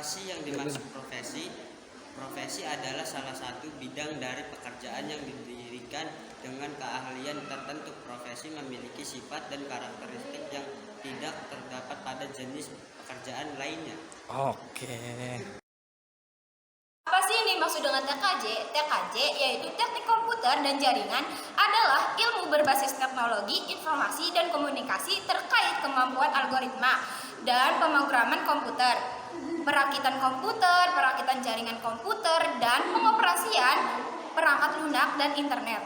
sih yang dimaksud profesi? Profesi adalah salah satu bidang dari pekerjaan yang didirikan dengan keahlian tertentu. Profesi memiliki sifat dan karakteristik yang tidak terdapat pada jenis pekerjaan lainnya. Oke. Apa sih yang dimaksud dengan TKJ? TKJ yaitu teknik komputer dan jaringan adalah ilmu berbasis teknologi, informasi, dan komunikasi terkait kemampuan algoritma dan pemrograman komputer, perakitan komputer, perakitan jaringan komputer, dan pengoperasian perangkat lunak dan internet.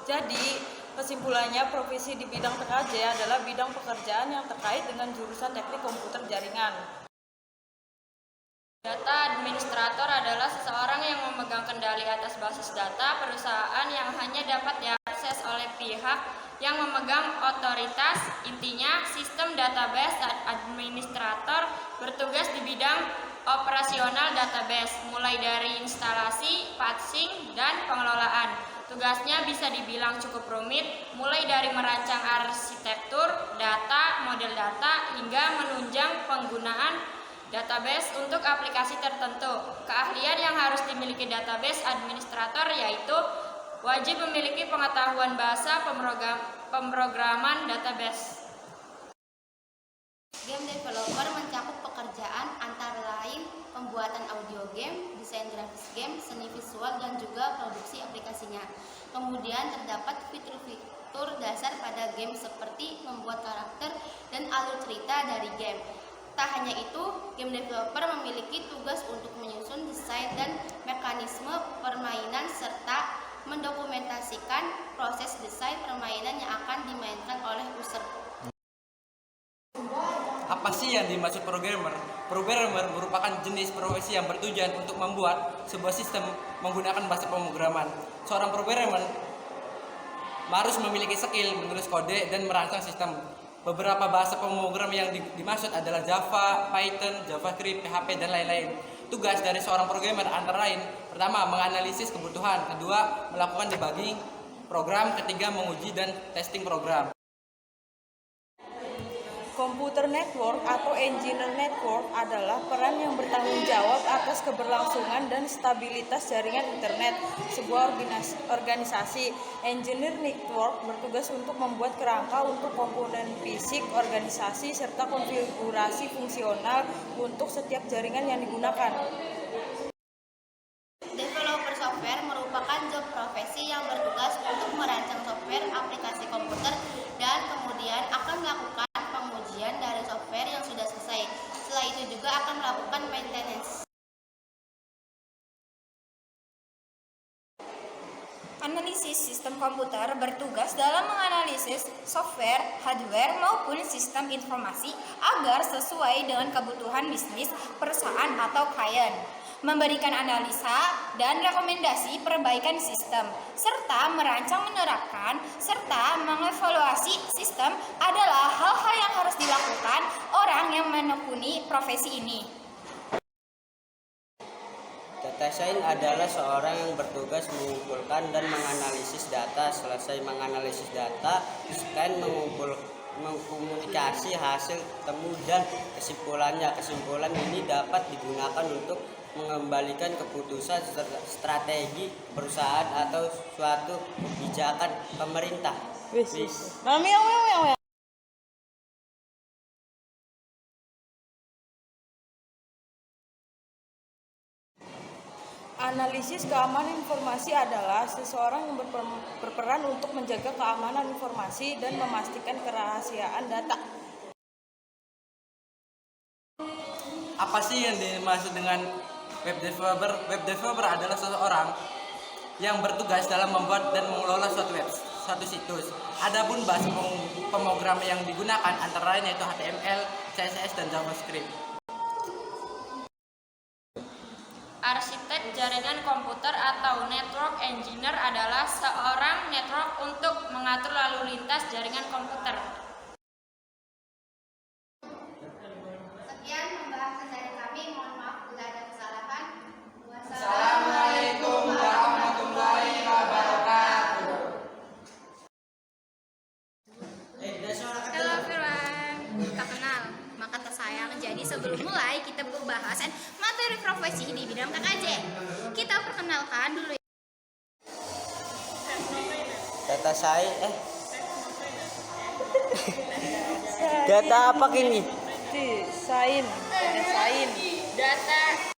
Jadi, kesimpulannya profesi di bidang TKJ adalah bidang pekerjaan yang terkait dengan jurusan teknik komputer jaringan. Data administrator adalah seseorang yang memegang kendali atas basis data perusahaan yang hanya dapat diakses oleh pihak yang memegang otoritas. Intinya, sistem database administrator bertugas di bidang operasional database, mulai dari instalasi, patching, dan pengelolaan. Tugasnya bisa dibilang cukup rumit, mulai dari merancang arsitektur data, model data, hingga menunjang penggunaan database untuk aplikasi tertentu. Keahlian yang harus dimiliki database administrator yaitu wajib memiliki pengetahuan bahasa pemrograman database. Game developer mencakup pekerjaan antara lain pembuatan audio game, desain grafis game, seni visual, dan juga produksi aplikasinya. Kemudian terdapat fitur-fitur dasar pada game seperti membuat karakter dan alur cerita dari game. Tak hanya itu, game developer memiliki tugas untuk menyusun desain dan mekanisme permainan serta mendokumentasikan proses desain permainan yang akan dimainkan oleh user. Apa sih yang dimaksud programmer? Programmer merupakan jenis profesi yang bertujuan untuk membuat sebuah sistem menggunakan bahasa pemrograman. Seorang programmer harus memiliki skill menulis kode dan merancang sistem. Beberapa bahasa pemrograman yang dimaksud adalah Java, Python, JavaScript, PHP, dan lain-lain. Tugas dari seorang programmer antara lain: pertama, menganalisis kebutuhan; kedua, melakukan debugging program; ketiga, menguji dan testing program. Computer network atau engineer network adalah peran yang bertanggung jawab atas keberlangsungan dan stabilitas jaringan internet sebuah organisasi. Engineer network bertugas untuk membuat kerangka untuk komponen fisik organisasi serta konfigurasi fungsional untuk setiap jaringan yang digunakan. Developer software merupakan job profesi yang bertugas untuk merancang software aplikasi komputer dan kemudian akan melakukan pengujian dari software yang sudah selesai. Setelah itu juga akan melakukan maintenance. Analisis sistem komputer bertugas dalam menganalisis software, hardware, maupun sistem informasi agar sesuai dengan kebutuhan bisnis, perusahaan, atau klien. Memberikan analisa dan rekomendasi perbaikan sistem, serta merancang, menerapkan, serta mengevaluasi sistem adalah hal-hal yang harus dilakukan orang yang menekuni profesi ini. Data science adalah seorang yang bertugas mengumpulkan dan menganalisis data. Selesai menganalisis data, scan, mengkomunikasi hasil temu dan kesimpulannya. Kesimpulan ini dapat digunakan untuk mengembalikan keputusan strategi perusahaan atau suatu kebijakan pemerintah. Analisis keamanan informasi adalah seseorang yang berperan untuk menjaga keamanan informasi dan memastikan kerahasiaan data. Apa sih yang dimaksud dengan web developer? Web developer adalah seseorang yang bertugas dalam membuat dan mengelola suatu situs. Adapun bahasa pemrograman yang digunakan antara lain yaitu HTML, CSS, dan JavaScript. Arsitek jaringan komputer atau network engineer adalah seorang network untuk mengatur lalu lintas jaringan komputer. Sekian pembahasan dari kami. Mohon maaf bila ada kesalahan. Assalamualaikum warahmatullahi wabarakatuh. Halo everyone, tak kenal. program KKJ. Kita perkenalkan dulu ya. Data saya data apa kini? Sain, ada sain. Data